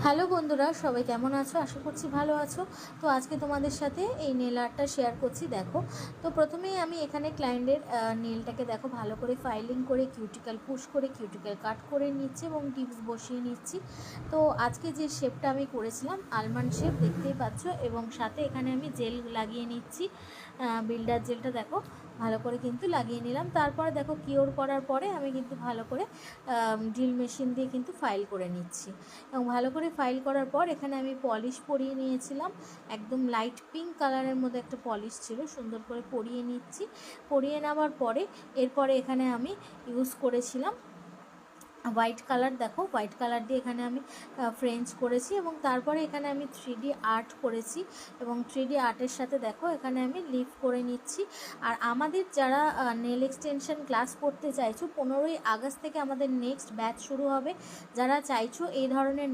Hello বন্ধুরা, সবাই কেমন আছো? আশা করছি ভালো আছো। তো আজকে তোমাদের সাথে এই নেল আর্টটা শেয়ার করছি। দেখো, তো প্রথমেই আমি এখানে ক্লায়েন্টের নেলটাকে দেখো ভালো করে ফাইলিং করে কিউটিক্যাল পুশ করে কিউটিক্যাল কাট করে নিচ্ছি এবং টিপস বসিয়ে নিচ্ছি। তো আজকে যে শেপটা আমি করেছিলাম আলমন্ড শেপ দেখতেই পাচ্ছ, এবং সাথে এখানে আমি জেল লাগিয়ে নিচ্ছি। বিল্ডার জেলটা দেখো ভালো করে কিন্তু লাগিয়ে নিলাম। তারপরে দেখো কিওর করার পরে আমি কিন্তু ভালো করে ড্রিল মেশিন দিয়ে কিন্তু ফাইল করে নিচ্ছি। এবং ভালো করে ফাইল করার পর এখানে আমি পলিশ পরিয়ে নিয়েছিলাম। একদম লাইট পিঙ্ক কালারের মধ্যে একটা পলিশ ছিল, সুন্দর করে পরিয়ে নিচ্ছি। পরিয়ে নেওয়ার পরে এরপরে এখানে আমি ইউজ করেছিলাম হোয়াইট কালার। দেখো হোয়াইট কালার দিয়ে এখানে আমি ফ্রেঞ্চ করেছি এবং তারপরে এখানে আমি 3D আর্ট করেছি এবং 3D আর্টের সাথে দেখো এখানে আমি লিফ করে নিচ্ছি। আর আমাদের যারা নেল এক্সটেনশন ক্লাস করতে চাইছো, 15ই আগস্ট থেকে আমাদের নেক্সট ব্যাচ শুরু হবে। যারা চাইছো এই ধরনের